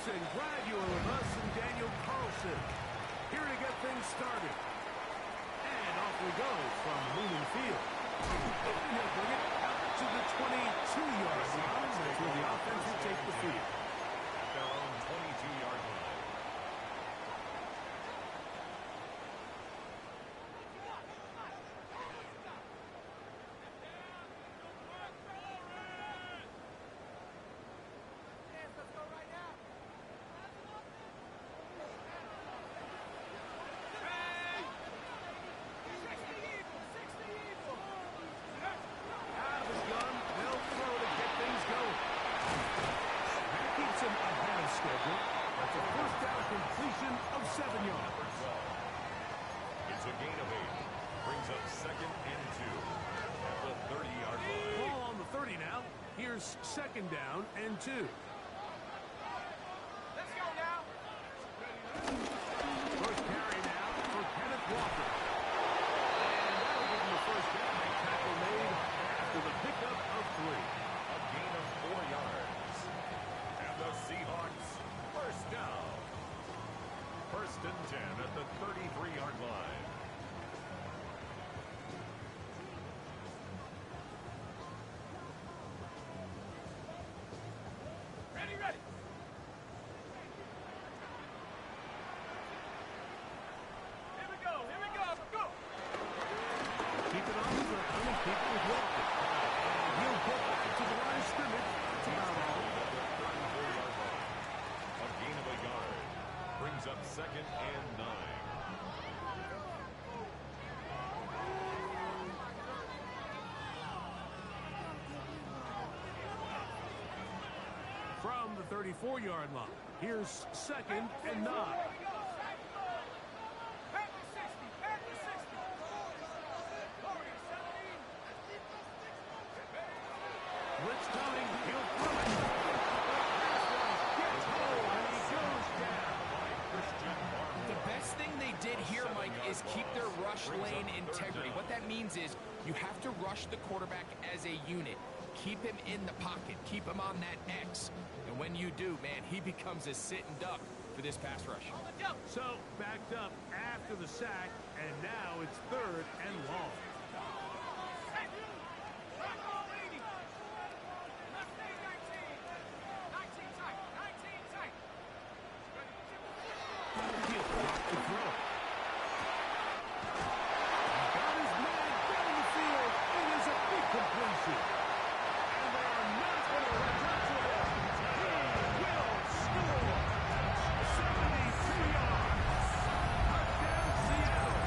and glad you are with us. And Daniel Carlson here to get things started. And off we go from Lumen Field. And he'll bring it out to the 22-yard line. That's where the offense will take the field. At their own 22-yard line. That's a first down completion of 7 yards. It's a gain of 8. Brings up 2nd and 2 at the 30-yard line. Ball on the 30 now. Here's 2nd down and 2. Let's go now. First carry now for Kenneth Walker. And that'll give him the first down. A tackle made after the pickup of 3. A gain of 4 yards. And the Seahawks first down. 1st and 10 at the 33-yard line. Ready, ready. Here we go, go. Keep it on the ground and keep it with Walker. And he'll get back to the line of scrimmage. That's about all. A gain of a yard. Brings up 2nd and 9. From the 34-yard line, here's 2nd and 9. Back to 60, back to 60. Blitz coming, he'll throw it. Gets home, and he goes down. The best thing they did here, Mike, is keep their rush lane integrity. What that means is you have to rush the quarterback as a unit. Keep him in the pocket. Keep him on that X. And when you do, man, he becomes a sitting duck for this pass rush. So, backed up after the sack, and now it's 3rd and long. He'll block the throw. Got his man down the field. It is a big completion. And they are not going to return to it. He will score. 72 yards. Touchdown, Seattle.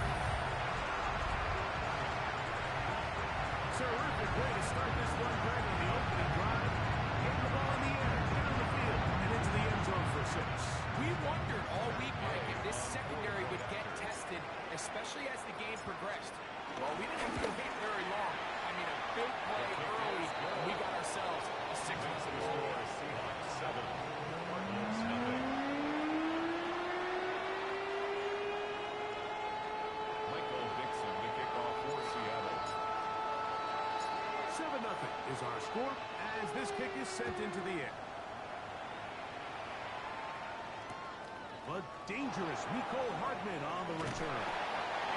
Terrific way to start this one, Greg, on the opening drive. Getting the ball in the air, down the field, and into the end zone for 6. We wondered all week, Mike, if this secondary would get tested, especially as the game progressed. Well, we didn't have to wait very long. I mean, a big play early, and we got ourselves a 6-0 score. Seahawks 7. Cardinals nothing. Michael Dixon to kick off for Seattle. 7-0 is our score as this kick is sent into the air. But dangerous Mecole Hardman on the return.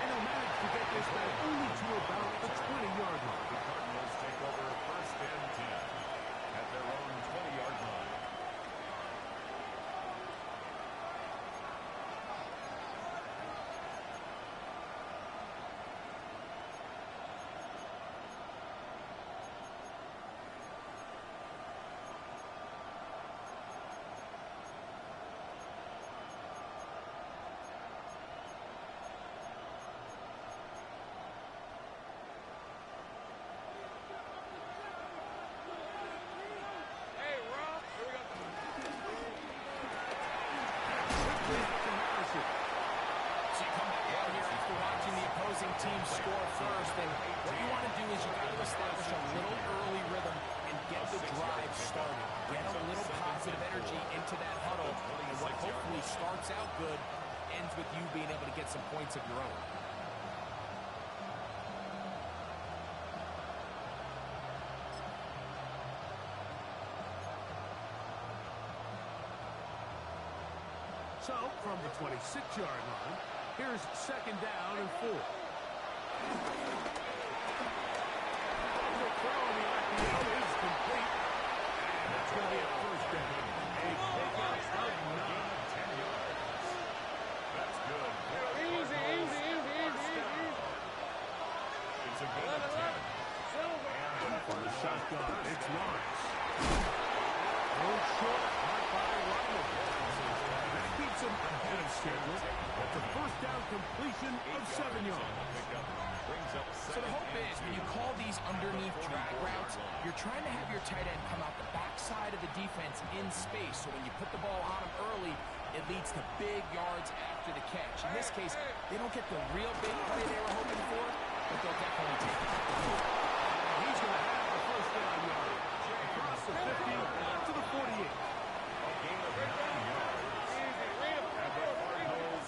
And he'll manage to get this back only to about the 20-yard line. The Cardinals take over 1st and 10 at their own 20-yard line. Team score first, and what you want to do is you got to establish a little early rhythm and get the drive started. Get a little positive energy into that huddle, and what hopefully starts out good ends with you being able to get some points of your own. So, from the 26-yard line, here's second down and 4. The throw on the RPO is complete. And that's going to be a first down. A pickup of 10 yards. That's good. Easy, easy, easy, easy, easy. It's a good 10. And For the shotgun, it's Lawrence. Throw short, caught by Ryan. That keeps him ahead of schedule. That's a first down completion of 7 yards. So the hope is, when you call these underneath drag routes, you're trying to have your tight end come out the backside of the defense in space. So when you put the ball on him early, it leads to big yards after the catch. In this case, they don't get the real big play they were hoping for, but they'll definitely take it. He's going to have the first down yard. Across the 50, up to the 48. A gain of 9 yards. And the Cardinals,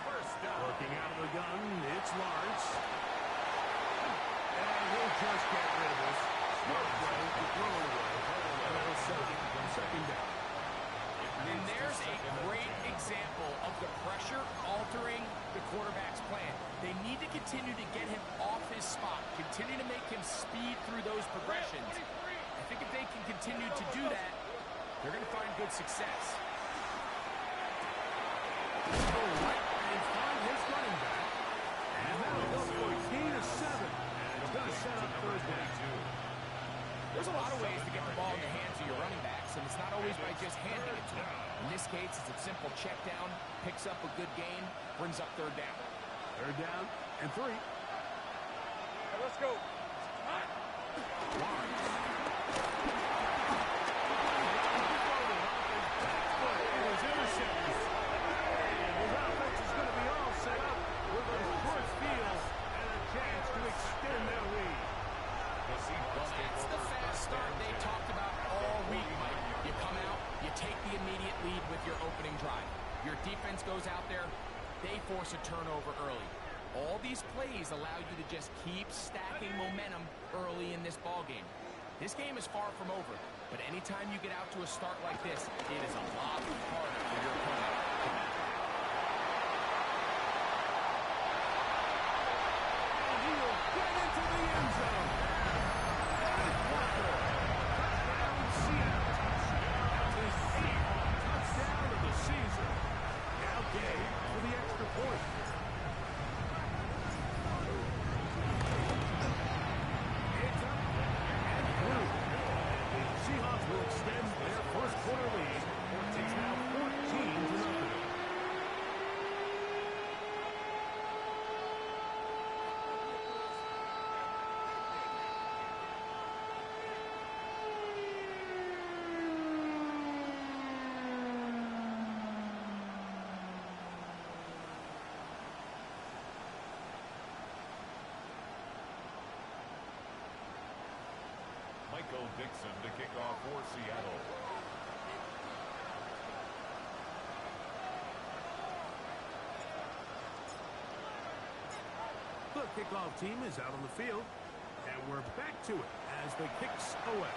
first down. Working out of the gun, it's Lawrence. And he'll just get rid of this. Smart play to throw it away. And that'll set him second down. And there's a great example of the pressure altering the quarterback's plan. They need to continue to get him off his spot, continue to make him speed through those progressions. I think if they can continue to do that, they're going to find good success. Go right and find his running back. And that'll go for a gain of 7. And it's going to set up third down. There's a lot of ways to get the ball in the hands of your running backs, and it's not always by just handing it to them. In this case, it's a simple check down, picks up a good gain, brings up third down. Third down and 3. Hey, let's go. Lawrence. It was intercepted. And his offense is going to be all set up with a short field and a chance to extend their lead. Well, that's the fast start they talked about all week, Mike. You come out, you take the immediate lead with your opening drive. Your defense goes out there, they force a turnover early. All these plays allow you to just keep stacking momentum early in this ball game. This game is far from over, but anytime you get out to a start like this, it is a lot harder for your opponent. And he will get into the end zone. Touchdown, Seattle. That's his 8th touchdown of the season. Now Gay for the extra point. It's up and through. The Seahawks will extend their first quarter lead. It's now 14-0. Michael Dixon to kick off for Seattle. The kickoff team is out on the field, and we're back to it as the kick's away.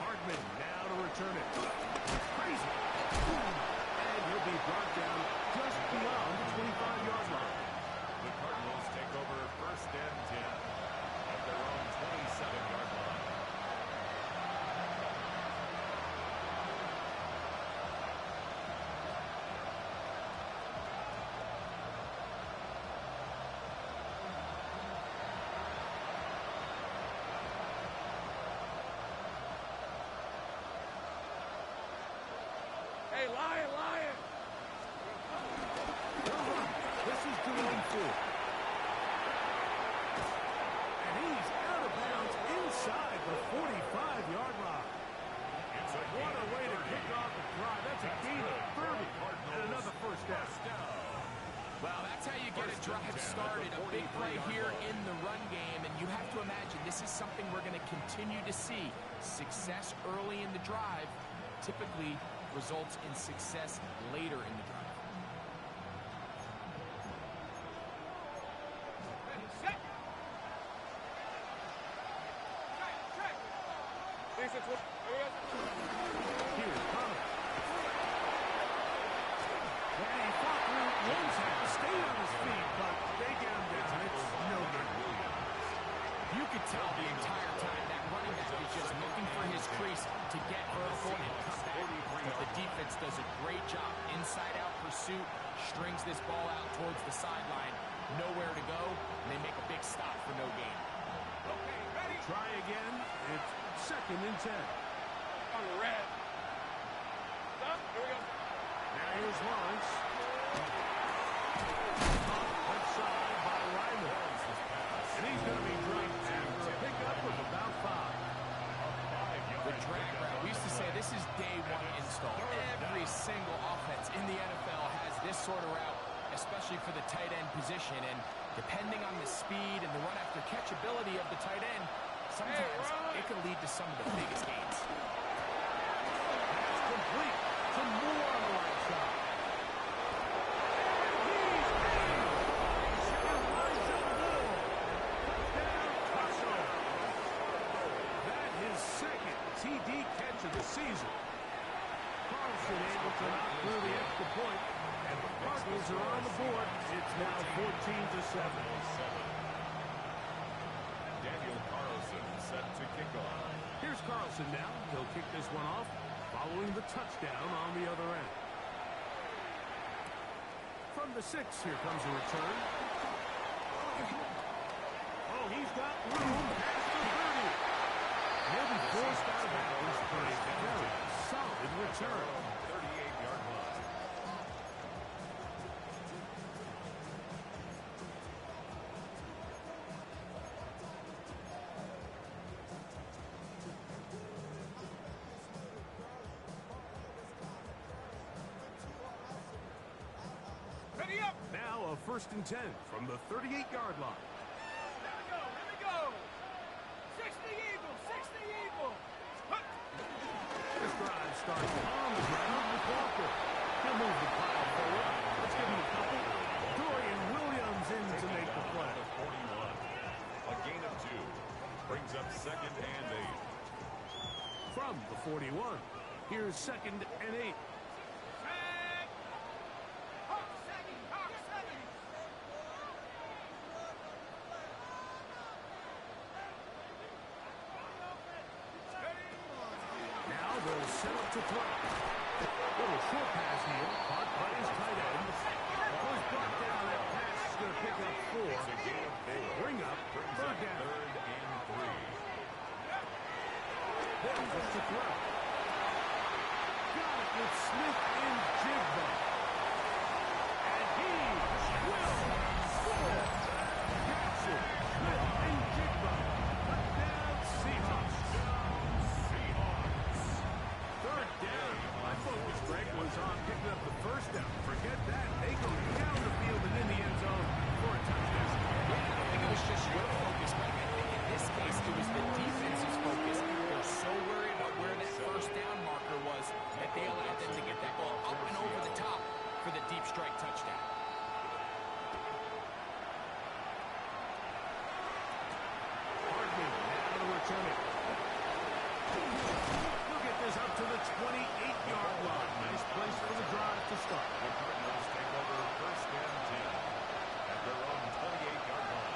Hardman now to return it. Crazy. And he'll be brought down just beyond the 25-yard line. The Cardinals take over first and 10 at their own 27-yard line. Hey, Lion, Lion. This is Jerome Ford. And he's out of bounds inside the 45-yard line. What a way to kick off the drive. That's a gain of 30 and another first down. Well, that's how you get a drive started. A big play here in the run game, and you have to imagine this is something we're going to continue to see. Success early in the drive typically results in success later in the drive. Set. Check. Here's Thomas. Yeah, he fought through it once, had to stay on his feet, but they get him down. It's no good. You could tell the entire time that running back is just looking for his crease to get vertical and come back. But the defense does a great job. Inside-out pursuit, strings this ball out towards the sideline. Nowhere to go, and they make a big stop for no gain. Okay, ready? Try again. It's 2nd and 10. On the red. Stop. Here we go. Now here's Lawrence. Left side by Ryman. And he's going to be dropped after a pickup of about 5. The drag route, we used to say this is day one install. Every single offense in the NFL has this sort of route, especially for the tight end position. And depending on the speed and the run after catch ability of the tight end, sometimes it can lead to some of the biggest gains. That's complete to Moore on the right side. TD catch of the season. Carlson able to knock through the extra point, and the Cardinals are on the board. It's now 14-7. Daniel Carlson set to kick off. Here's Carlson now. He'll kick this one off, following the touchdown on the other end. From the 6, here comes a return. Oh, he's got room past the 30. Maybe forced out of bounds, but a very solid return. 38-yard line. Ready up. Now a 1st and 10 from the 38-yard line. Here we go. Here we go. 60 Eagles. 60 Eagles. This drive starts on the ground with Walker. He'll move the pile forward. Let's give him a couple. Dorian Williams in to make the play. 41. A gain of 2. Brings up 2nd and 8. From the 41, here's 2nd and 8. Now they'll set up to throw. Little short pass here, caught by his tight end. Goes brought down. That pass is going to pick up 4. It's a gain of 4. Bring up, third down. 3rd and 3. Then goes to throw. Got it with Smith and Jigba. And he will score. Jackson, Smith, and Jigba. Touchdown, Seahawks. 3rd down. My focus, Greg, was on picking up the 1st down. Forget that. They go down the field and in the end zone for a touchdown. Yeah, I don't think it was just your focus, Mike. I think in this case, it was the defense's focus. They're so worried about where that 1st down marker was that they allowed them to get that ball up and over the top for the deep strike touchdown. Hardman now to return it. We'll get this up to the 28-yard line. Nice place for the drive to start. The Cardinals take over 1st and 10 at their own 28-yard line.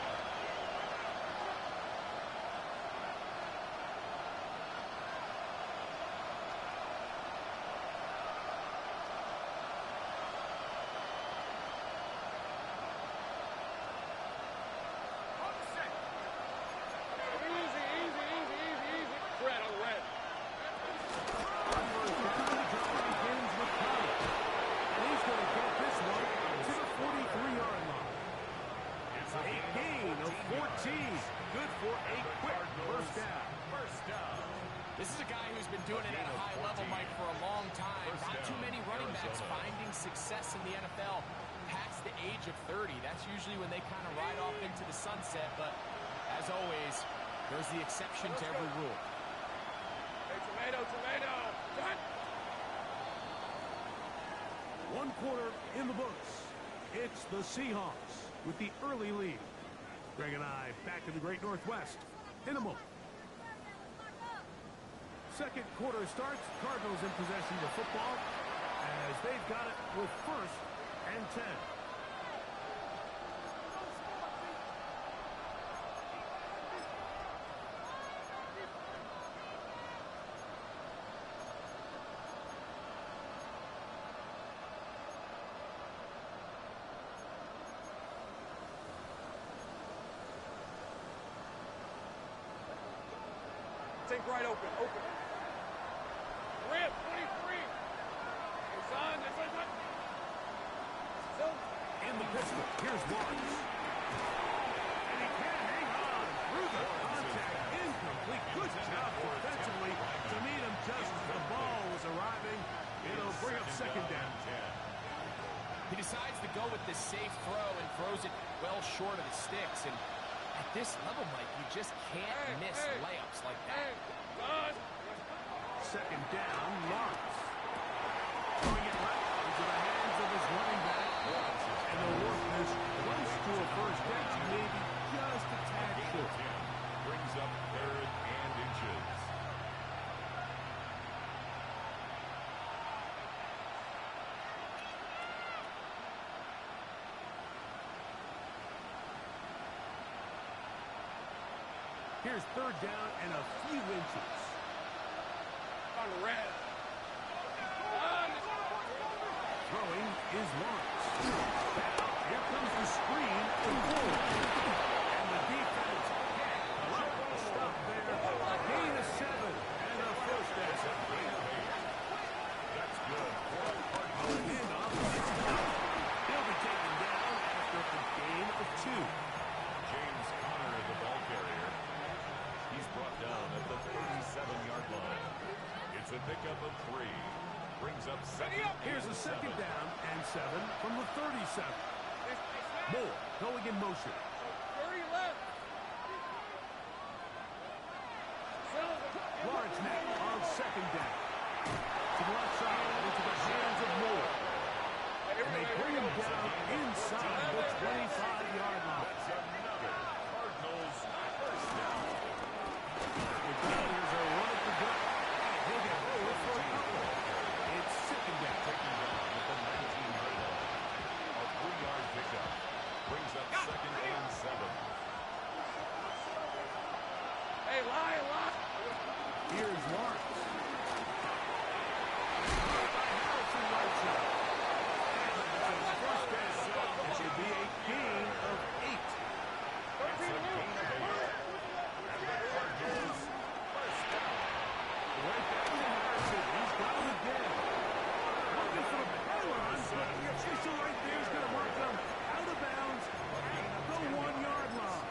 On the 6. Easy, easy, easy, easy, easy. Red on the red. On first down, the drive begins with Conner. And he's going to get this one to the 43-yard line. It's a gain of 14. Good for a quick first down. First down. This is a guy who's been doing it at a high level, Mike, for a long time. Not too many running backs finding success in the NFL past the age of 30. That's usually when they kind of ride off into the sunset. But as always, there's the exception to every rule. Hey, tomato, tomato. Done. 1 quarter in the books. It's the Seahawks with the early lead. Greg and I back in the Great Northwest in a moment. 2nd quarter starts. Cardinals in possession of the football as they've got it with 1st and 10. Take right open. Rip, 23. Hey, son, this is what. So, In the pistol, here's Lawrence. And he can't hang on through the contact. Incomplete. Good job defensively to meet him just as the ball was arriving. It'll bring up 2nd down. He decides to go with this safe throw and throws it well short of the sticks. And at this level, Mike, you just can't miss layups like that. son. 2nd down, Lawrence. Throwing it right into the hands of his running back. And they'll work this close to a 1st down, maybe just a tad short. Brings up 3rd and inches. Here's 3rd down and a few inches. On the red. Throwing is Lawrence. Here comes the screen for Ford. And the defense can't quite stop there. A gain of 7 and a 1st down. That's good. Handoff. He'll be taken down after a gain of 2. James Conner, the ball carrier. He's brought down at the 37-yard line. It's a pickup of 3. Brings up 2nd. Here's a 2nd down and 7 from the 37. Moore going in motion. 30 left. Lawrence now on 2nd down. To the left side into the hands of Moore. And they bring him down inside the 25-yard line. That's another Cardinals first down. The Cardinals are one at the gut. He'll get over for a couple. It's 2nd down. Taking down at the 19-yard line. A 3-yard pickup. Brings up 2nd and 7. Hey, lie. Here's Lawrence. Harrison right side. And that's 1st down. It should be a gain of 8. It's a gain of 8. And the Cardinals first down. Right back to Harrison. He's got him again. Looking for the pylon, but the official right there is going to mark them out of bounds at the 1-yard line.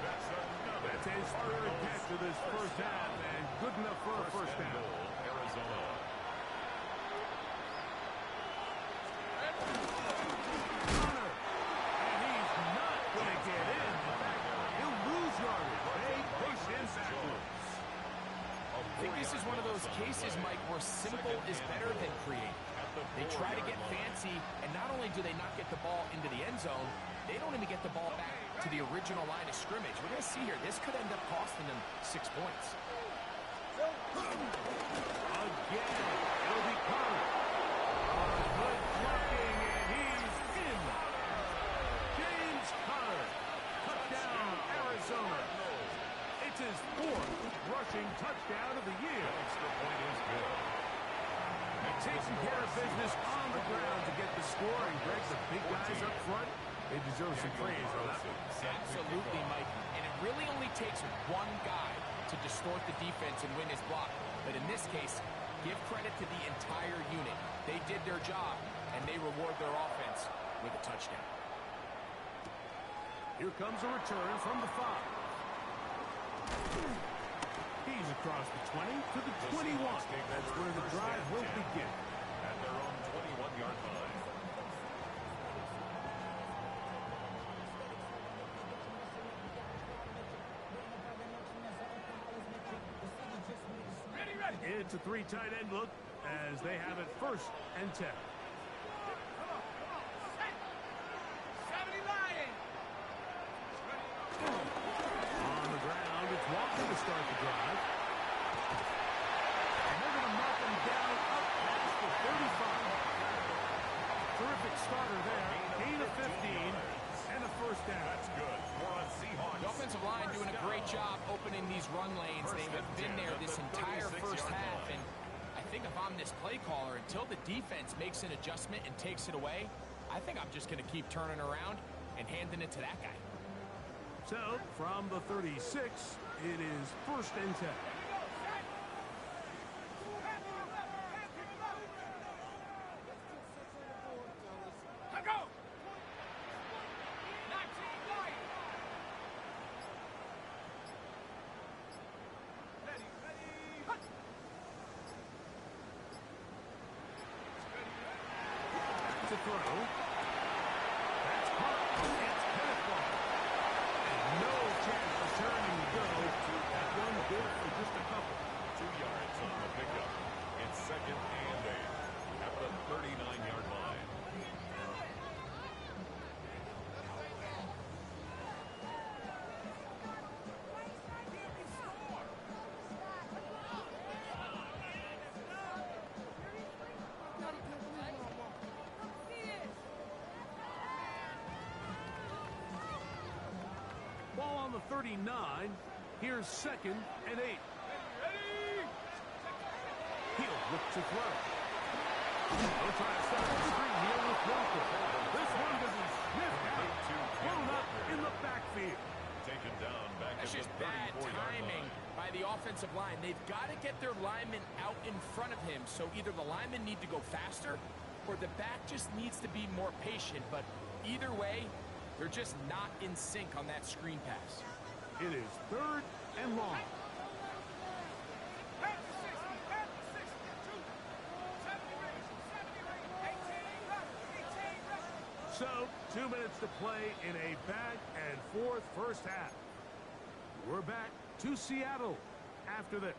That's another That's his 3rd catch of this 1st half, and good enough for a 1st and down. goal, Arizona. Conner, and he's not going to get in. In fact, he'll lose yardage. They push him backwards. I think this is one of those cases, Mike, where simple is better than creative. They try to get fancy, and not only do they not get the ball into the end zone, they don't even get the ball back to the original line of scrimmage. We're going to see here, this could end up costing them 6 points. Again, it'll be Conner. Good blocking, and he's in. James Conner, touchdown, Arizona. It's his 4th rushing touchdown of the year. Extra point is good. Taking care of business on the ground to get the score, and Greg, the big guys up front, they deserve some praise on that one. Absolutely, Mike. And it really only takes one guy to distort the defense and win his block. But in this case, give credit to the entire unit. They did their job, and they reward their offense with a touchdown. Here comes a return from the 5. He's across the 20 to the 21. That's where the drive will begin. At their own 21-yard line. It's a 3 tight end look as they have it 1st and 10. 70 Lion. On the ground, it's Walker to start the drive. And they're going to mark him down up past the 35. these run lanes. They have been there this entire first half, and I think if I'm this play caller, until the defense makes an adjustment and takes it away, I think I'm just going to keep turning around and handing it to that guy. So, from the 36, it is 1st and 10. To throw. That's caught. It's Pinnacle. And no chance for turning to go. That one good for just a couple. 2 yards on the pickup. It's 2nd and 8 at the 39-yard line. Ball on the 39. Here's 2nd and 8. He'll look to throw. They'll try to start the screen here with Walker. This one doesn't sniff out. Blown up in the backfield. Taken down back That's at just the bad 34-yard timing line. by the offensive line. They've got to get their linemen out in front of him, so either the linemen need to go faster or the back just needs to be more patient. But either way, they're just not in sync on that screen pass. It is 3rd and long. So, 2 minutes to play in a back and forth first half. We're back to Seattle after this.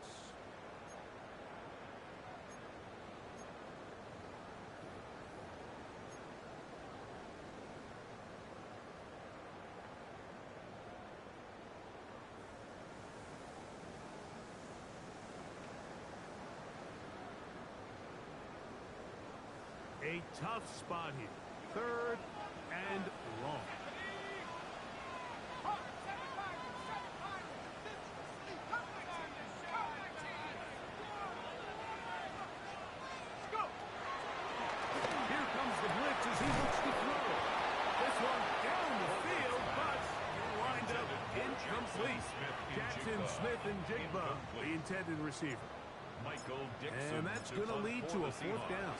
A tough spot here. 3rd and long. Here comes the blitz as he looks to throw. This one down the field, but lined up incomplete. Jackson Smith and Jigba, the intended receiver. Michael Dixon. And that's going to lead to a 4th down.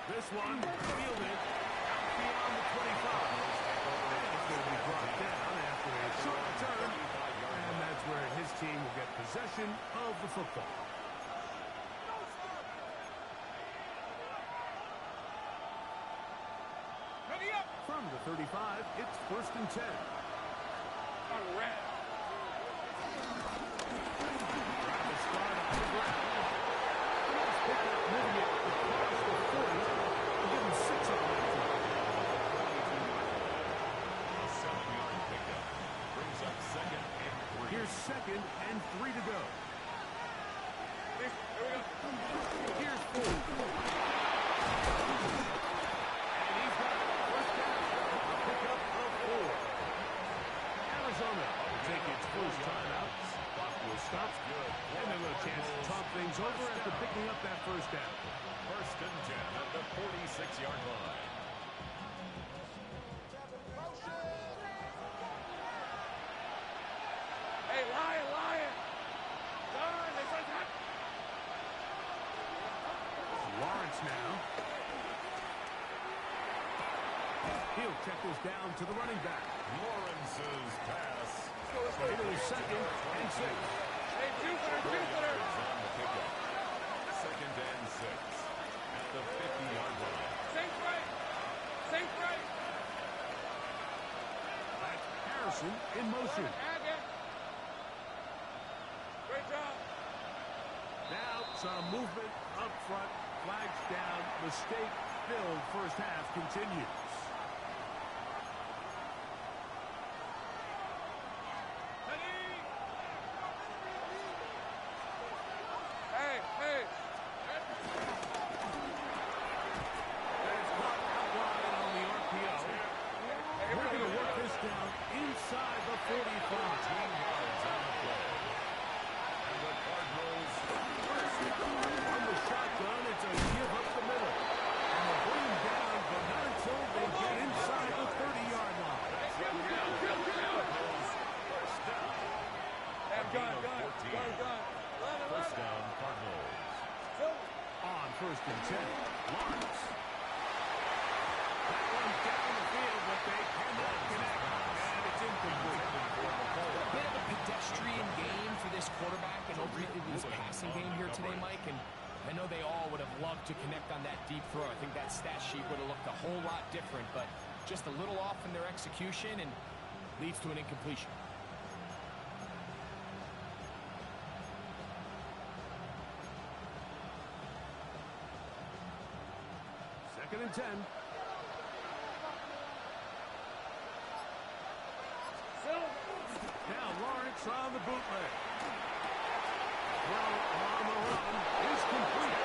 This one fielded out beyond the 25. And it's going to be brought down after a short return. And that's where his team will get possession of the football. From the 35, it's 1st and 10. Travis Scott on the ground. He's picked up moving it across the 40. Give him 6 on that. A 7-yard pickup. Brings up 2nd and 3. Here's 2nd and 3 to go. Here's 4. And he's got it. 1st down. A pickup of 4. Arizona will take its first timeout. Clock will stop. And a little chance to talk things over after picking up that 1st down. 1st and 10 at the 46-yard line. Hey, Lion! Darn, they said that. Lawrence now. He'll check this down to the running back. Lawrence's pass. It is 2nd and 6. Hey, Jupiter! On the pickup. 2nd and 6 at the 50-yard line. Safe right! That's Harrison in motion. Agate! Great job! Now some movement up front. Flags down. Mistake-filled first half continues. Hey! That is caught out wide on the RPO. We're going to work this down. quarterback and ultimately his passing game here today, Mike, and I know they all would have loved to connect on that deep throw. I think that stat sheet would have looked a whole lot different, but just a little off in their execution and leads to an incompletion. Second and 10. Now Lawrence on the bootleg. Well, on the run is complete.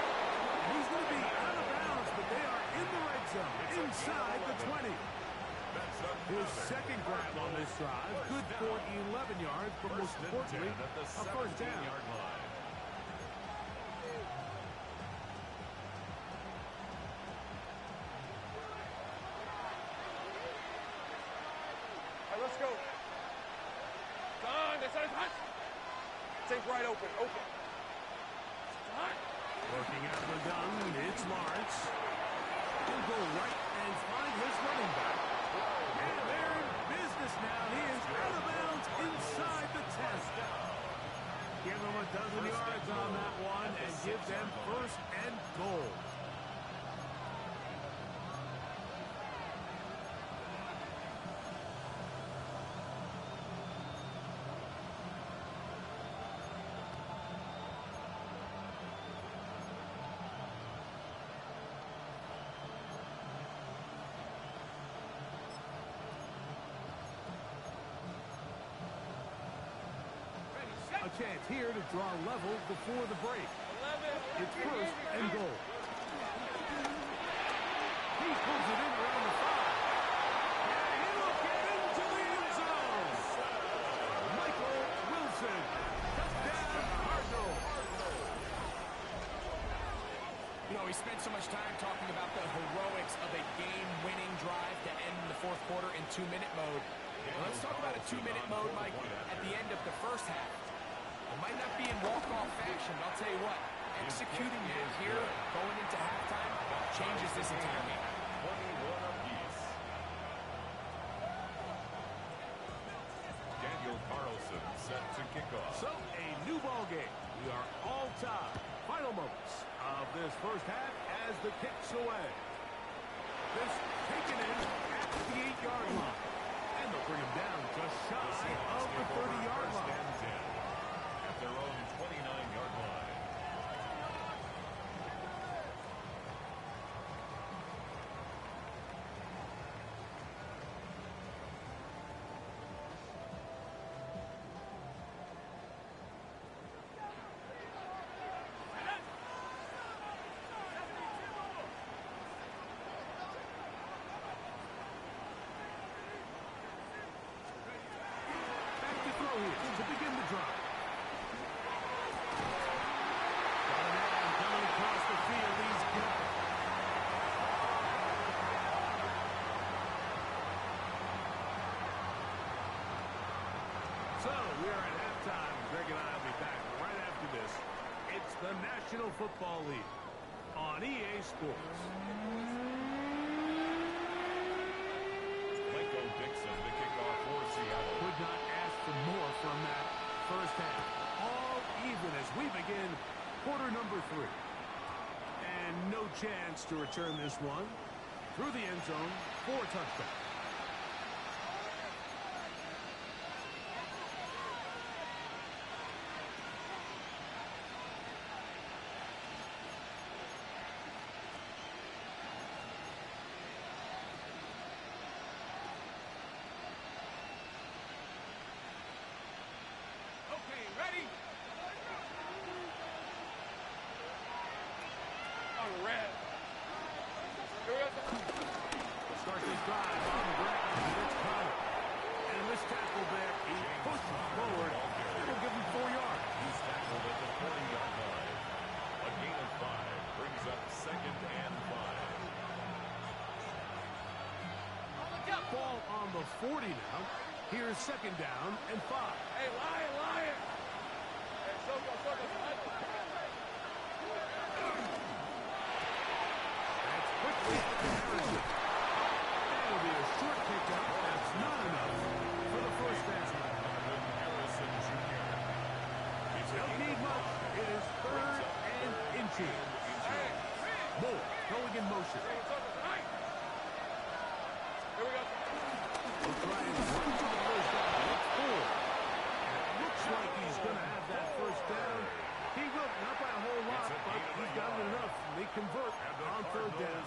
He's going to be out of bounds, but they are in the red zone, inside the 20. His second grab on this drive, good for 11 yards, but most importantly, a first down. Let's go. Done. That's it. Take right open. Open. Done. Working out the gun, it's Lawrence. He'll go right and find his running back. And they're in business now. He is out of bounds inside the 10. Give them a dozen yards on that one and give them first and goal. A chance here to draw level before the break. It's first and goal. He pulls it in around the 5. And he'll get into the end zone. Michael Wilson. Touchdown, Cardinals. You know, we spent so much time talking about the heroics of a game-winning drive to end the fourth quarter in 2-minute mode. Well, let's talk about a 2-minute mode, Mike, at the end of the first half. It might not be in walk-off fashion, but I'll tell you what, executing that here, going into halftime, changes this entire game. 21 apiece. Daniel Carlson set to kick off. So, a new ball game. We are all tied. Final moments of this first half as the kick's away. This taken in at the 8-yard line. And they'll bring him down just shy of the 30-yard line. At their own 29-yard line. Back to throw here to begin the drive. Coming across the field, he's got it. So, we are at halftime. Greg and I will be back right after this. It's the National Football League on EA Sports. Michael Dixon to kick off for Seattle. Could not ask for more from that first half. All even as we begin quarter number 3. And no chance to return this one. Through the end zone for a touchdown. Okay, ready? On red. Here we go. Start this drive on the ground. It's Connor. And this tackle there, he pushes forward. It'll give him 4 yards. He's tackled at the 40-yard line. A gain of 5 brings up second and 5. Ball on the 40 now. Here's second down and 5. Hey, Lion. Hey, circle. That's quickly out to Harrison. That'll be a short pickup. That's not enough for the first down. Harrison Jr. He's motion. Here we go. He'll try and run for the first down. It's full. And it looks like he's going to have that first down. He will, not by a whole lot, but he's got it enough. They convert on third down.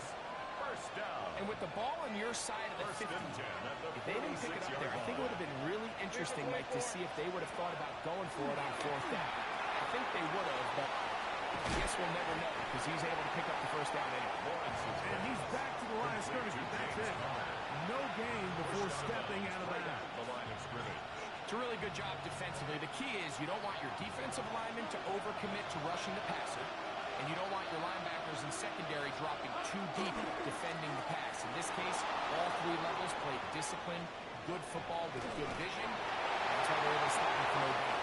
First down. And with the ball on your side of the 50, if they didn't pick it up there, I think it would have been really interesting, Mike, to see if they would have thought about going for it on fourth down. I think they would have, but I guess we'll never know because he's able to pick up the first down anyway. And he's back to the line of scrimmage, but that's it. No gain before stepping out of that. The line of scrimmage. It's a really good job defensively. The key is you don't want your defensive linemen to overcommit to rushing the passer, and you don't want your linebackers and secondary dropping too deep defending the pass. In this case, all three levels played disciplined, good football with good vision. That's why they're able to stop them from no gain.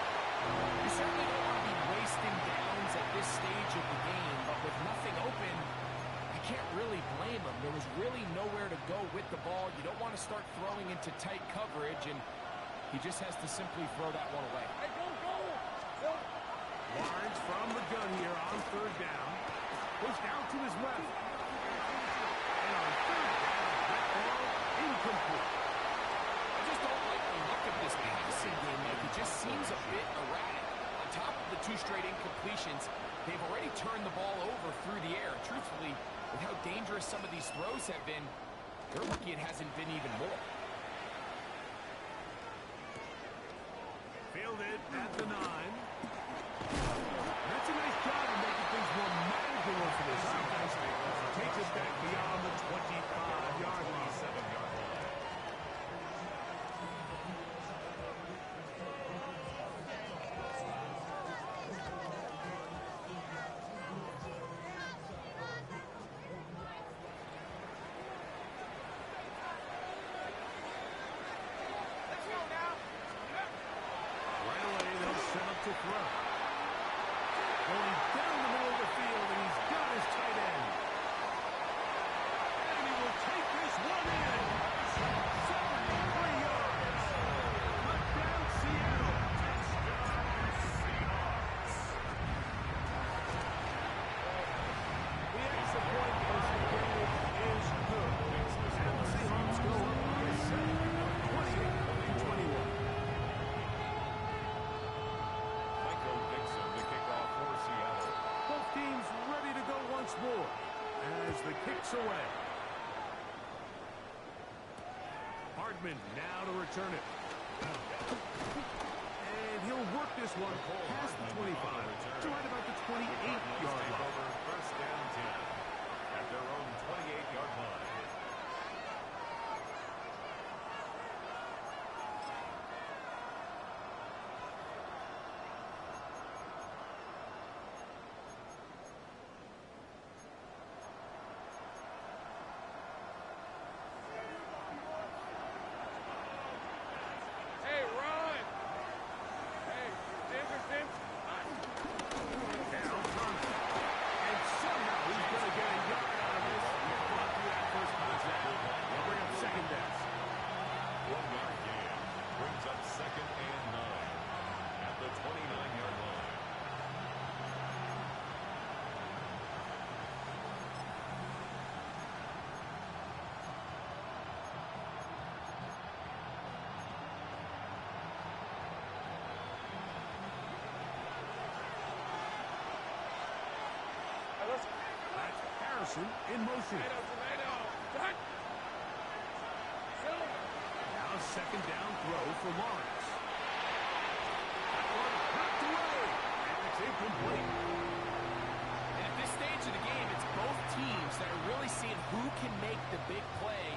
You certainly don't want to be wasting downs at this stage of the game, but with nothing open, I can't really blame them. There was really nowhere to go with the ball. You don't want to start throwing into tight coverage, and he just has to simply throw that one away. Hey, go. Lawrence from the gun here on third down. Pushed out to his left. And on third down, that ball incomplete. I just don't like the look of this passing game, Mike. It just seems a bit erratic. On top of the two straight incompletions, they've already turned the ball over through the air. Truthfully, with how dangerous some of these throws have been, they're lucky it hasn't been even more. Fielded at the 9. That's a nice job of making things more manageable for this offense. Takes it back beyond the 25-yard line. 7-yard line. Right away, they'll set up to throw. Going down the middle of the field, and he's got his tight end. And he will take this one in. 73 yards. Touchdown, Seattle. Seahawks. The extra point percentage is good. And the Seahawks go up by 28-21. Michael Dixon to kick off for Seattle. Both teams ready to go once more as the kick's away. Hardman now to return it. And he'll work this one past the 25 to right about the 28-yard line. Over first down 10 at their own 28-yard line. Hey, run. Hey, Anderson. Now Thomas. And somehow he's going to get a yard out of this. He's gone through that first contact. They'll bring up second down. 1-yard gain brings up second and 9 at the 29-yard line. Hey, listen. That's Harrison in motion. Tomato. Cut. Silver. Now second down throw for Lawrence. That one knocked away. And it's incomplete. And at this stage of the game, it's both teams that are really seeing who can make the big play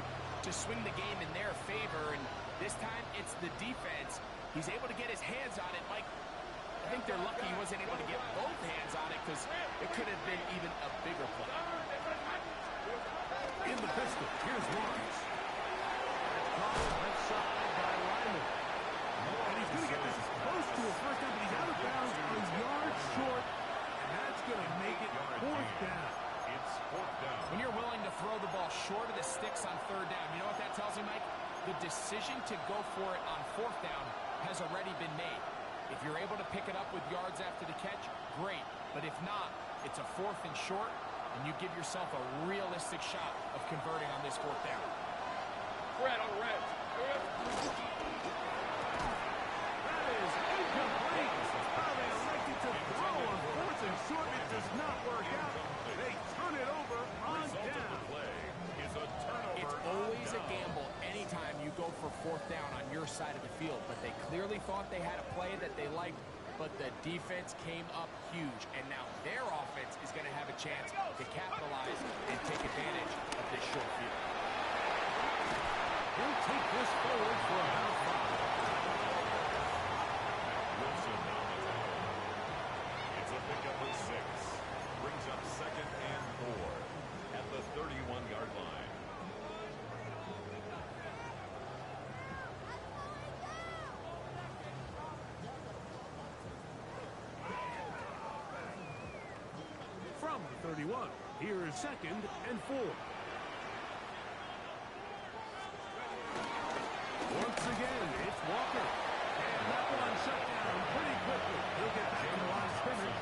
to swing the game in their favor. And this time, it's the defense. He's able to get his hands on it. Mike, I think they're lucky he wasn't able to get both hands on it because it could have been even a bigger play. In the pistol, here's Lawrence. Caught left side by Lyman. And he's going to get this close to a first down, but he's out of bounds a yard short. And that's going to make it fourth down. It's fourth down. When you're willing to throw the ball short of the sticks on third down, you know what that tells me, Mike? The decision to go for it on fourth down has already been made. If you're able to pick it up with yards after the catch, great. But if not, it's a fourth and short, and you give yourself a realistic shot of converting on this fourth down. Fred on the red. That is incomplete. How they elected to throw on fourth and short. It does not work out. They turn it over on down. It's always a gamble anytime you go for fourth down on your side of the field, but they clearly thought they had a play that they liked, but the defense came up huge, and now their offense is going to have a chance to capitalize and take advantage of this short field. He'll take this forward for about 5. Wilson on the tackle. It's a pickup of 6. Brings up 2nd and 4 at the 31-yard line. From the 31, here is 2nd and 4. Once again, it's Walker. And that one shut down pretty quickly. He'll get back in the line of scrimmage.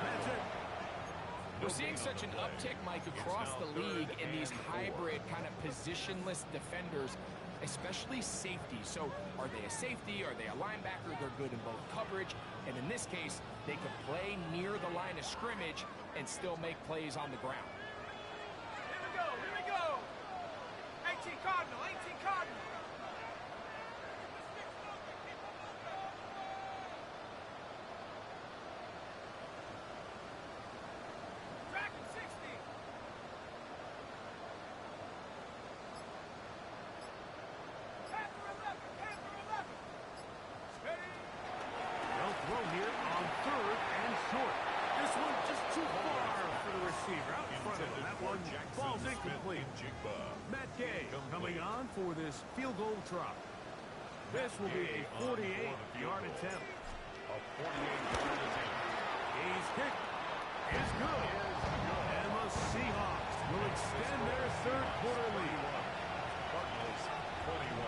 That's it. We're seeing such an uptick, Mike, across the league in these hybrid kind of positionless defenders, especially safety. So are they a safety? Are they a linebacker? They're good in both coverage. And in this case, they could play near the line of scrimmage and still make plays on the ground. Here we go. 18 Cardinal, 18 Cardinal. Tracking 60. Panther 11. Steady. They'll throw here on 3rd and short. This one just too far for the receiver. Out in front of him. That one falls incomplete. Matt Gay coming on for this field goal try. This will be a 48-yard attempt. A 48-yard attempt. He's kicked. Is good. And the Seahawks will extend their 3rd quarter lead. Cardinals 21.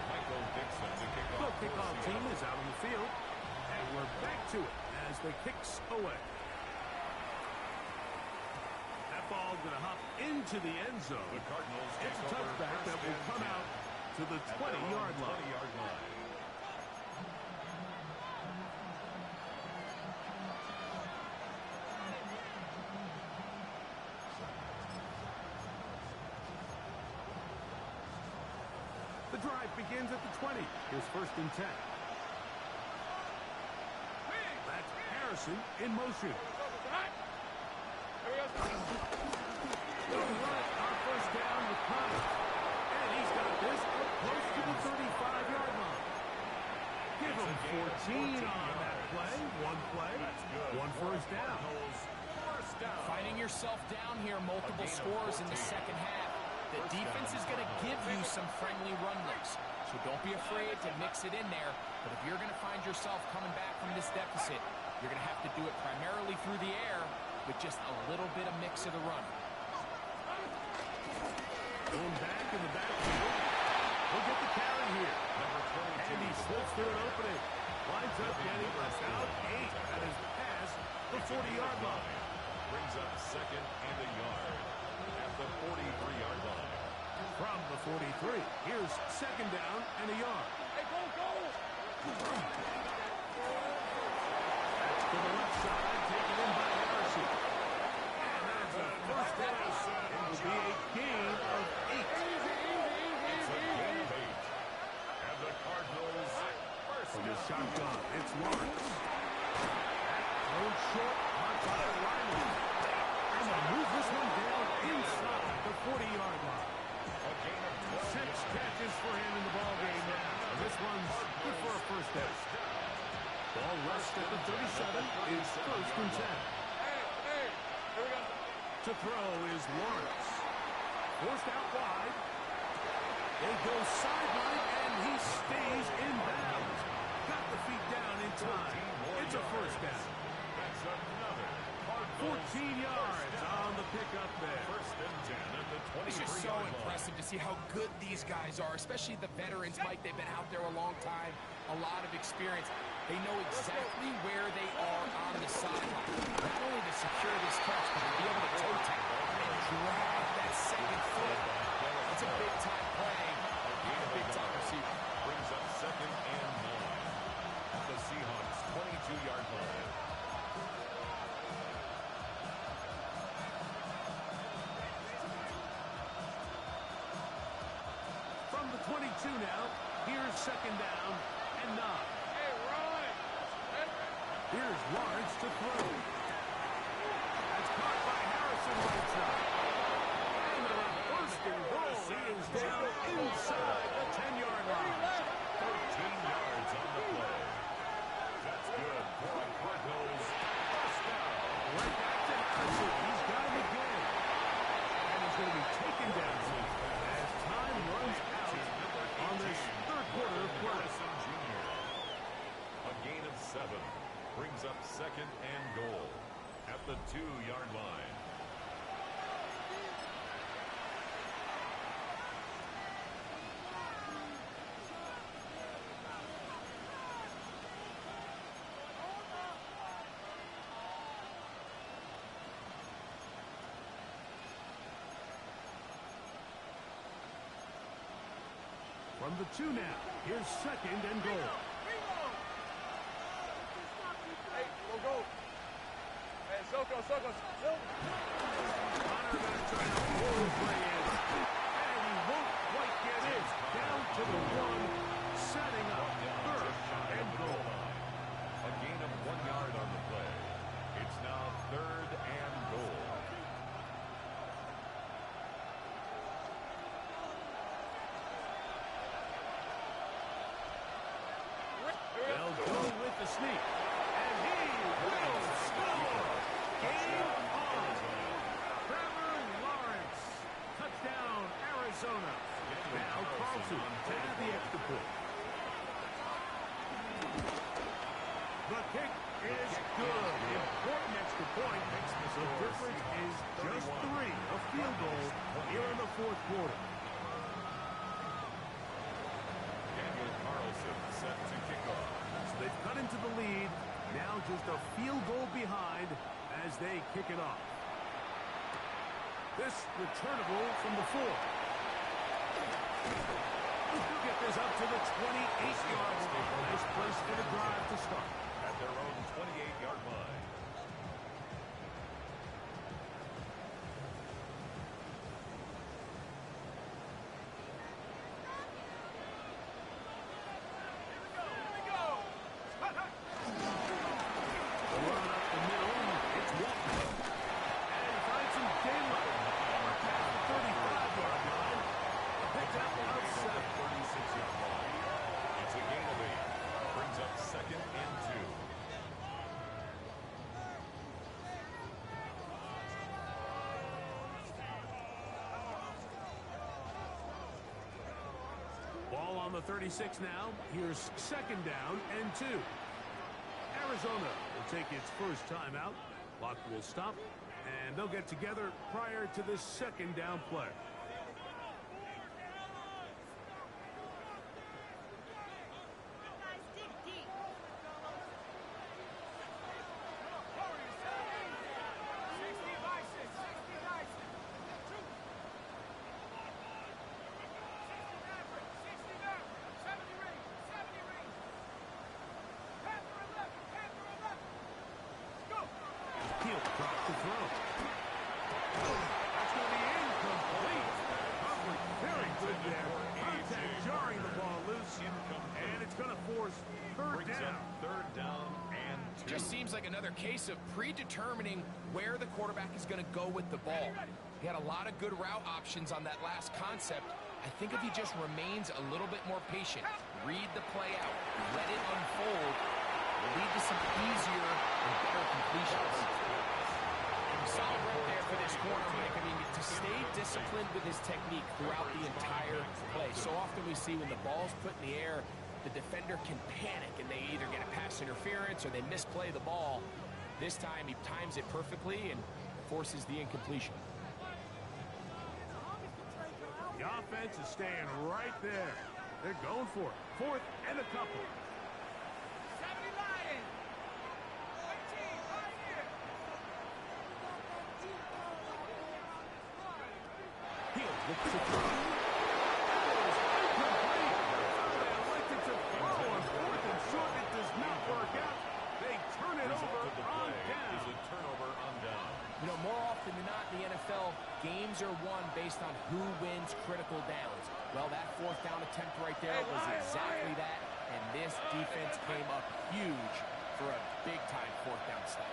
Michael Dixon to kick The off. kickoff team is out on the field. And we're back to it as the kick's away. That ball going to hop into the end zone. The Cardinals It's a take over touchback that will come out to the 20-yard line. 20-yard line. The drive begins at the 20. Here's 1st and 10. That's Harrison in motion. They'll run it on 1st down with Connor. And he's got this up close to the 35-yard line. Give him 14 on that play. One play. One 1st down. Finding yourself down here, multiple scores in the second half. The defense is going to give you some friendly run looks, so don't be afraid to mix it in there. But if you're going to find yourself coming back from this deficit, you're going to have to do it primarily through the air with just a little bit of mix of the run. Going back in the backfield. He'll get the carry here. And he slips through an opening. Lines up getting about 8 at his pass, the 40-yard line. Brings up 2nd and a yard at the 43-yard line. From the 43, here's 2nd down and a yard. Hey, go. To the left side, taken in by Harrison. And that's a 1st down. It will be a gain of 8. It's a gain of 8. And the Cardinals From the shotgun, it's Lawrence. Thrown short, caught by Riley. And they'll move this one down inside the 40-yard line. a gain of 12 6 catches for him in the ballgame now. And this one's good for a 1st down. Ball rushed at the 37 is 1st and 10. Hey, here we go. To throw is Lawrence. Forced out wide. They go sideline, and he stays in bounds. Got the feet down in time. It's a 1st down. That's another Cardinals 14 yards on the pickup there. First and 10 at the 23-yard line. It's just so impressive to see how good these guys are, especially the veterans, Mike. They've been out there a long time, a lot of experience. They know exactly where they are on the sideline. Not only to secure this catch, but to be able to toe tap and drag that second foot. That's a big-time play, a big-time receiver. Brings up second and 9 at the Seahawks' 22-yard line. From the 22 now, here's second down and 9. Hey, Ryan. Here's Lawrence to throw. That's caught by Harrison right side. And a first and goal. He is down inside the 10-yard line. 13 yards on the play. That's good for a Cardinals first down. Right back to Harrison. He's got him again. And he's going to be taken down as time runs out on this third quarter of play. A gain of 7 brings up second and goal at the 2-yard line. From the 2 now, here's second and goal. Hey, go. Hey, Soko. Connor going to try to pull his way in. And he won't quite get in. Down to the 1, setting up third and goal. A gain of 1 yard on the play. It's now third and goal. They'll go with the sneak. And he will score. Game on. Trevor Lawrence. Touchdown, Arizona. Now Carlson to have the extra point. The kick is good. Important extra point. The difference is just 3. A field goal here in the fourth quarter. Set to kick off. So they've cut into the lead. Now just a field goal behind as they kick it off. This returnable from the 4. Get this up to the 28-yard line. Nice place for the drive to start. At their own 28-yard line. Ball on the 36 now. Here's second down and 2. Arizona will take its first timeout. Clock will stop, and they'll get together prior to this second down play. Just seems like another case of predetermining where the quarterback is going to go with the ball. He had a lot of good route options on that last concept. I think if he just remains a little bit more patient, read the play out, let it unfold, will lead to some easier and better completions. Solid work there for this corner, Mike. I mean, to stay disciplined with his technique throughout the entire play. So often we see when the ball's put in the air, the defender can panic and they either get a pass interference or they misplay the ball. This time, he times it perfectly and forces the incompletion. The offense is staying right there. They're going for it. 4th and a couple. 70 Lions. 18, right here. Fields looks to throw. They elected to throw on 4th and short. It does not work out. They turn it over on down. Is a turnover on down. You know, more often than not in the NFL, games are won based on who wins critical downs. Well, that 4th down attempt right there was exactly that, and this defense came up huge for a big-time 4th down stop.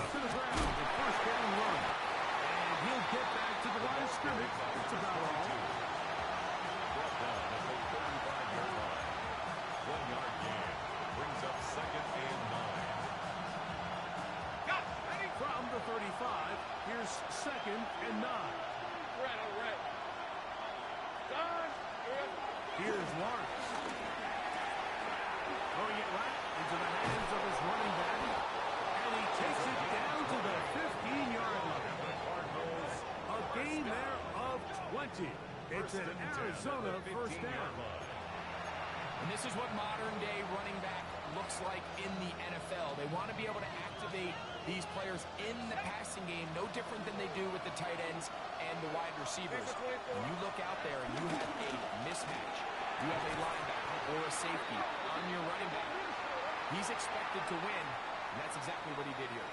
To the ground, the first down run. And he'll get back to the line of scrimmage. That's about all. Brought down at the 35-yard line. 1-yard gain. Brings up 2nd and 9. Got it. Ready? From the 35, here's 2nd and 9. Red on red. Done. Here's Lawrence. Throwing it right into the hands of his running back. And he takes it down to the 15-yard line. The Cardinals. A gain there of 20. It's an Arizona first down. And this is what modern-day running back looks like in the NFL. They want to be able to activate these players in the passing game, no different than they do with the tight ends and the wide receivers. When you look out there and you have a mismatch, you have a linebacker or a safety on your running back, he's expected to win, and that's exactly what he did here.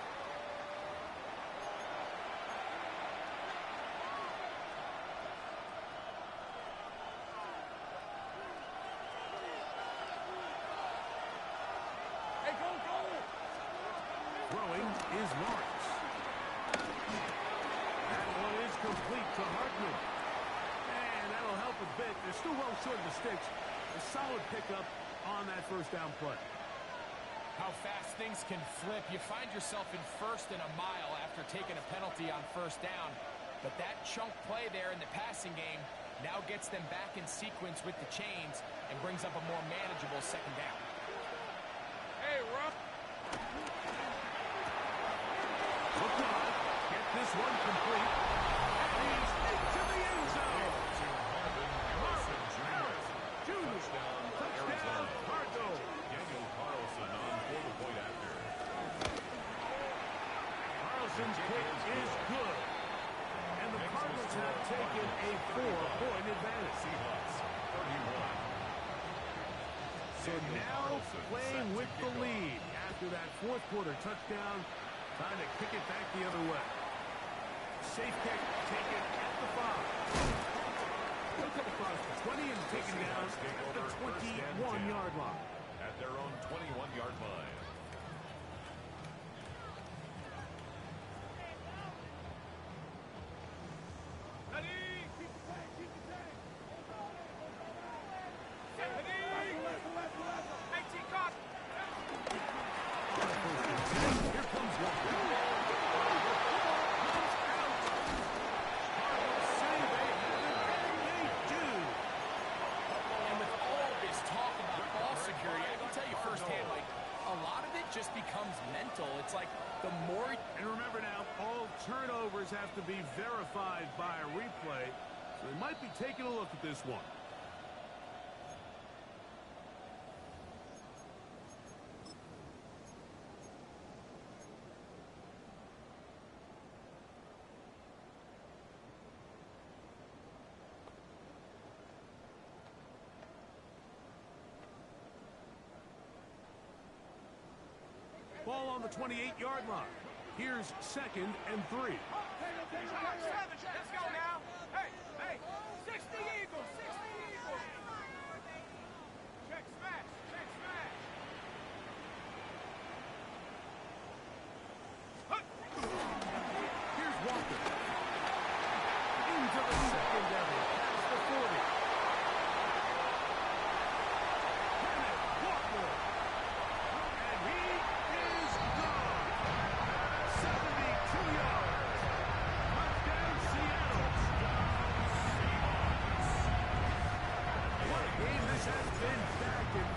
Hey, go, go. Throwing is Lawrence. That one is complete to Hartman. And that'll help a bit. They're still well short of the sticks. A solid pickup on that first down play. How fast things can flip. You find yourself in 1st and a mile after taking a penalty on 1st down. But that chunk play there in the passing game now gets them back in sequence with the chains and brings up a more manageable 2nd down. Hey, Ruff. Look on. Get this one complete. And he's into the end zone. To Marvin Harrison Jr. Touchdown, Arizona. Cardinals. Daniel Carlson on for the point after. Carlson's kick is good. And the Cardinals have taken a 4-point advantage. Seahawks 31. So now playing with the lead after that 4th quarter touchdown, trying to kick it back the other way. Safe kick taken at the 5. He'll come across the 20 and taken down at the 21-yard line. At their own 21-yard line. Ready? Keep the tank, keep the tank. Ready? Hey, T-Cop. Here comes Walker. Cardinals say they have it, and they do. And with all this talk about ball security, I can tell you firsthand, like, a lot of it just becomes mental. It's like the more... And remember now, all turnovers have to be verified by a replay. So they might be taking a look at this one. Ball on the 28-yard line. Here's 2nd and 3. Let's go now. Hey, hey. 60 Eagles, 60 Eagles. Check smash, check smash. Here's Walker. Into the secondary. Past the 40. Kenneth Walker. And he is gone. 72 yards. Touchdown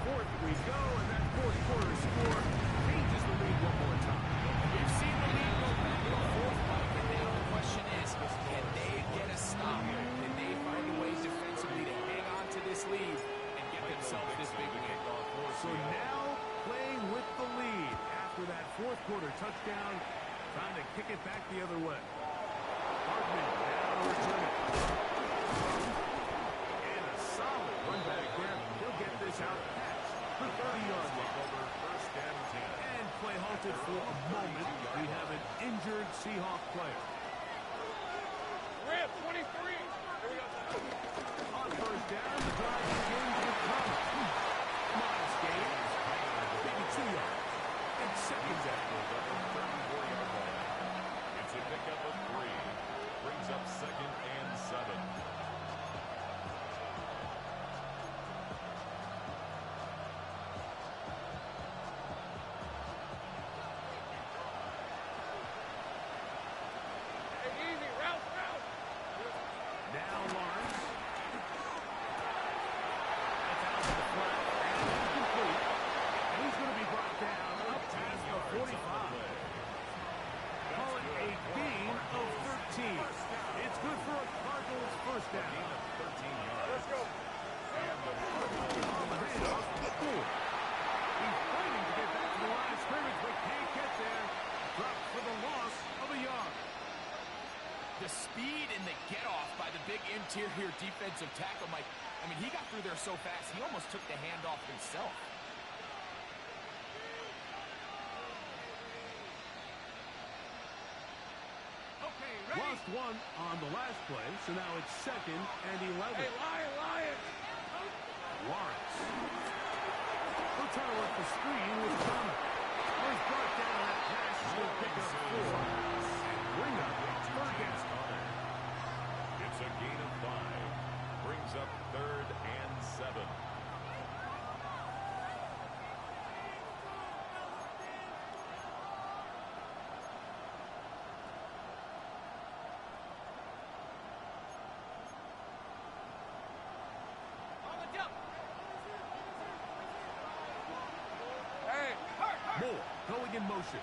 fourth we go, and that fourth quarter score changes the lead one more time. We've seen the lead go back and forth, Mike, and now the question is, can they get a stop? Can they find a way defensively to hang on to this lead and get themselves this big win? So now playing with the lead after that fourth quarter touchdown, trying to kick it back the other way. Hartman now to return it. And a solid run back there. He'll get this out past the 30-yard line. And play halted for a moment. We have an injured Seahawk player. Rip, 23. Here we go. On first down, the drive begins with Thomas. Modest gain. Maybe 2 yards. And second down. It's a pickup of 3. Brings up 2nd and 7. Hey, easy. Route. Now Lawrence. That's out to the flat. And it's complete. And he's going to be brought down up past the 45. Call it a gain of 13. It's good for a Cardinals first down. 13 yards. Let's go. On the handoff, 4. He's fighting to get back to the line of scrimmage, but can't get there. Dropped for the loss of a yard. The speed and the get-off by the big interior defensive tackle, Mike. I mean, he got through there so fast, he almost took the handoff himself. Lost one on the last play, so now it's 2nd and 11. Hey, Lion. Lawrence. He'll try to work the screen with Thomas. He's brought down that pass. He'll pick up 4. And bring up 3rd down. It's a gain of 5. Brings up 3rd and 7. Hey, Moore going in motion.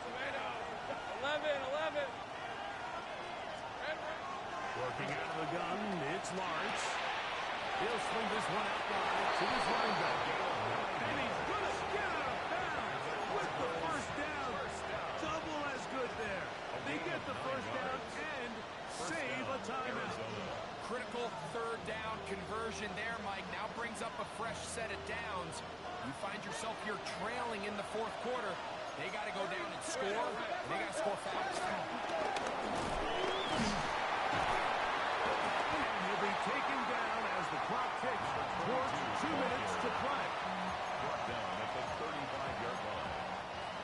tomato. 11. Working out of the gun, it's Lawrence. He'll swing this one out wide to his running back. And he's going to get out of bounds with the first down. Double as good there. They get the first down and save a timeout. Critical 3rd down conversion there, Mike. Now brings up a fresh set of downs. You find yourself here trailing in the 4th quarter. They got to go down and score. They got to score fast. And he'll be taken down as the clock ticks towards 2 minutes to play. Brought down at the 35-yard line.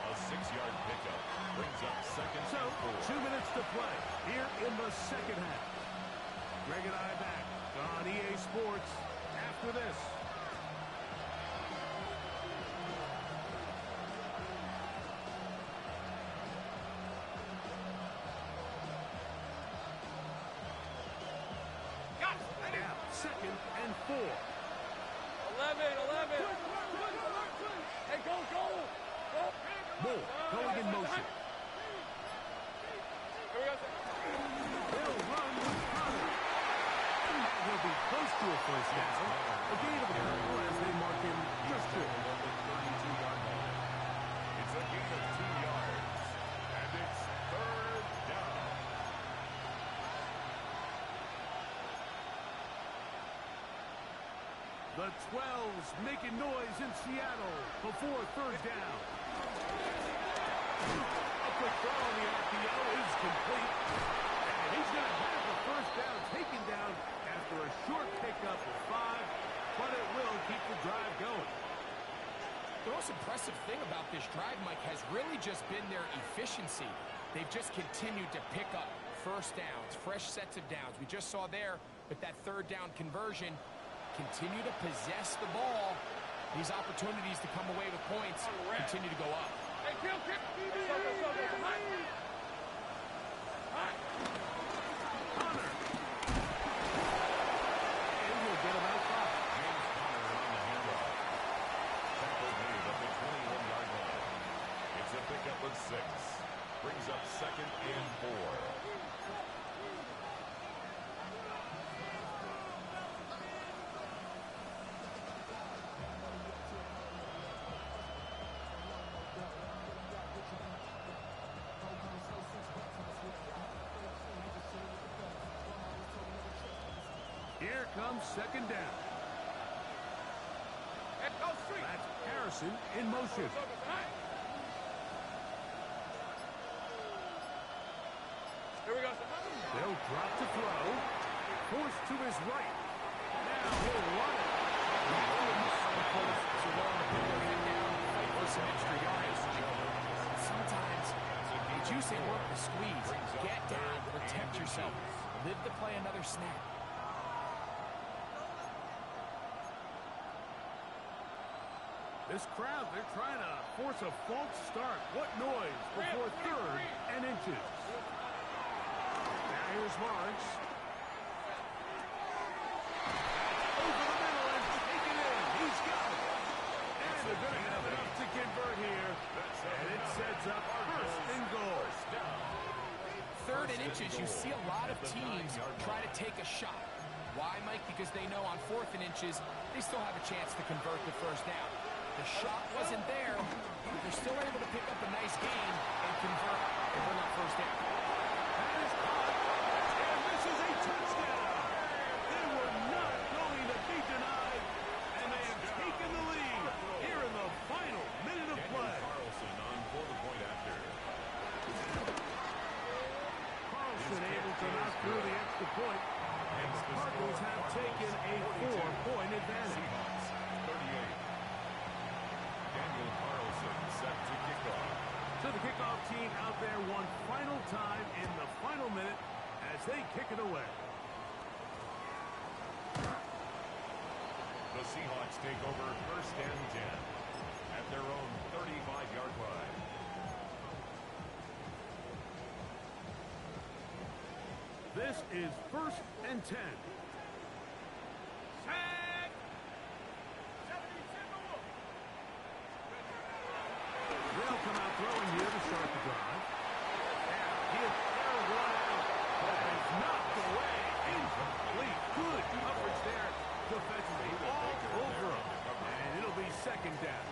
A 6-yard pickup brings up 2nd So, and 4. 2 minutes to play here in the second half. Greg and I back on EA Sports after this. Now, 2nd and 4. 11. Hey, go. Moore going in motion. Here we go. They'll run with Connor. He'll be close to a first down. A gain of a couple as they mark him just short. It's a gain of 2 yards. And it's 3rd down. The 12's making noise in Seattle before 3rd down. A quick throw on the RPO is complete. And he's going to have the first down taken down after a short pickup of 5, but it will keep the drive going. The most impressive thing about this drive, Mike, has really just been their efficiency. They've just continued to pick up first downs, fresh sets of downs. We just saw there with that 3rd down conversion, continue to possess the ball. These opportunities to come away with points continue to go up. Hey, kill. Connor. And he'll get him out 5. James Conner on the handoff. up 2nd and 4. Here comes 2nd down. That's Harrison in motion. Here we go. They'll drop to throw. Forced to his right. Now he'll run it. Sometimes the juice ain't worth the squeeze. Get down, protect yourself. Live to play another snap. This crowd, they're trying to force a false start. What noise before 3rd and inches. Now here's Lawrence. Over the middle and take it in. He's got it. And they're going to have enough to convert here. And it sets up 1st and goal. 3rd and inches, you see a lot of teams try to take a shot. Why, Mike? Because they know on 4th and inches, they still have a chance to convert the 1st down. The shot wasn't there, but they're still able to pick up a nice gain and convert and bring up 1st down. That is caught, and this is a touchdown. They were not going to be denied, and they have taken the lead here in the final minute of play. Carlson on for the point after. Carlson able to knock through the extra point, and the Cardinals have taken a 4-point advantage. Seahawks 38. Daniel Carlson set to kick off. So the kickoff team out there one final time in the final minute as they kick it away. The Seahawks take over 1st and 10 at their own 35-yard line. This is 1st and 10. They'll come out throwing here to start the drive. Now he'll air one out, but it's knocked away. Incomplete. Good coverage there defensively all over him. And it'll be 2nd down.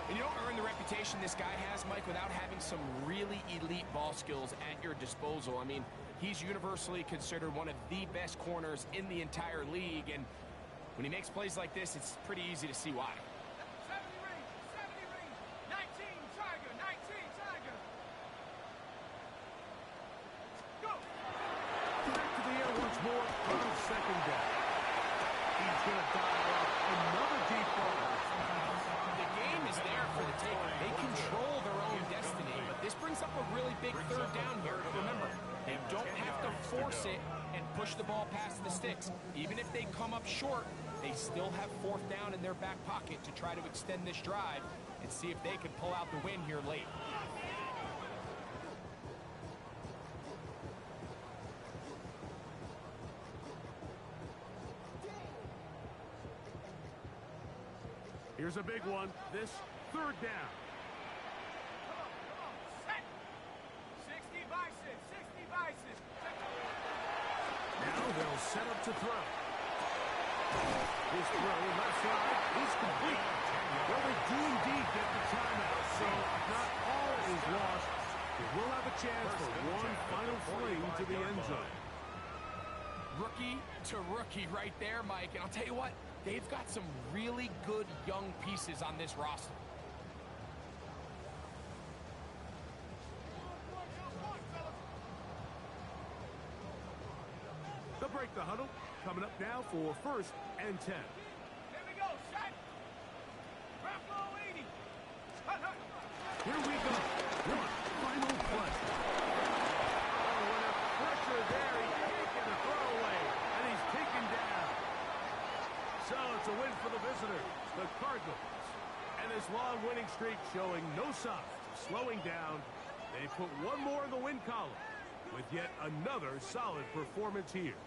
And you don't earn the reputation this guy has, Mike, without having some really elite ball skills at your disposal. I mean, he's universally considered one of the best corners in the entire league. And when he makes plays like this, it's pretty easy to see why. 70 range, 19 Tiger, 19 Tiger. Go. Back to the air once more on 2nd down. He's going to dial up another deep ball. The game is there for the taking. They control their own destiny, but this brings up a really big 3rd down here. But remember, they don't have to force it and push the ball past the sticks. Even if they come up short, they still have 4th down in their back pocket to try to extend this drive and see if they can pull out the win here late. Here's a big one. This 3rd down. Come on, set. 60 by 6, 60 by 6. Now they'll set up to throw. His throw left side is complete. Well, they do indeed get the timeout, so not all is lost. They will have a chance for one final fling to the end zone. Rookie to rookie right there, Mike. And I'll tell you what, they've got some really good young pieces on this roster. They'll break the huddle. Coming up now for 1st and 10. Here we go, set. Drop low 80. Hut, hut. Here we go. One final play. Oh, what a pressure there. He's taking the throw away, and he's taken down. So it's a win for the visitors, the Cardinals. And this long winning streak showing no signs of slowing down. They put one more in the win column with yet another solid performance here.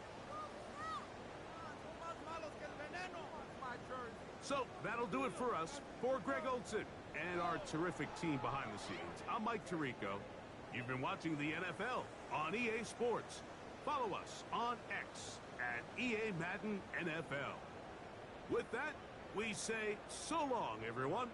So that'll do it for us. For Greg Olson and our terrific team behind the scenes, I'm Mike Tirico. You've been watching the NFL on EA Sports. Follow us on X at EA Madden NFL. With that, we say so long, everyone.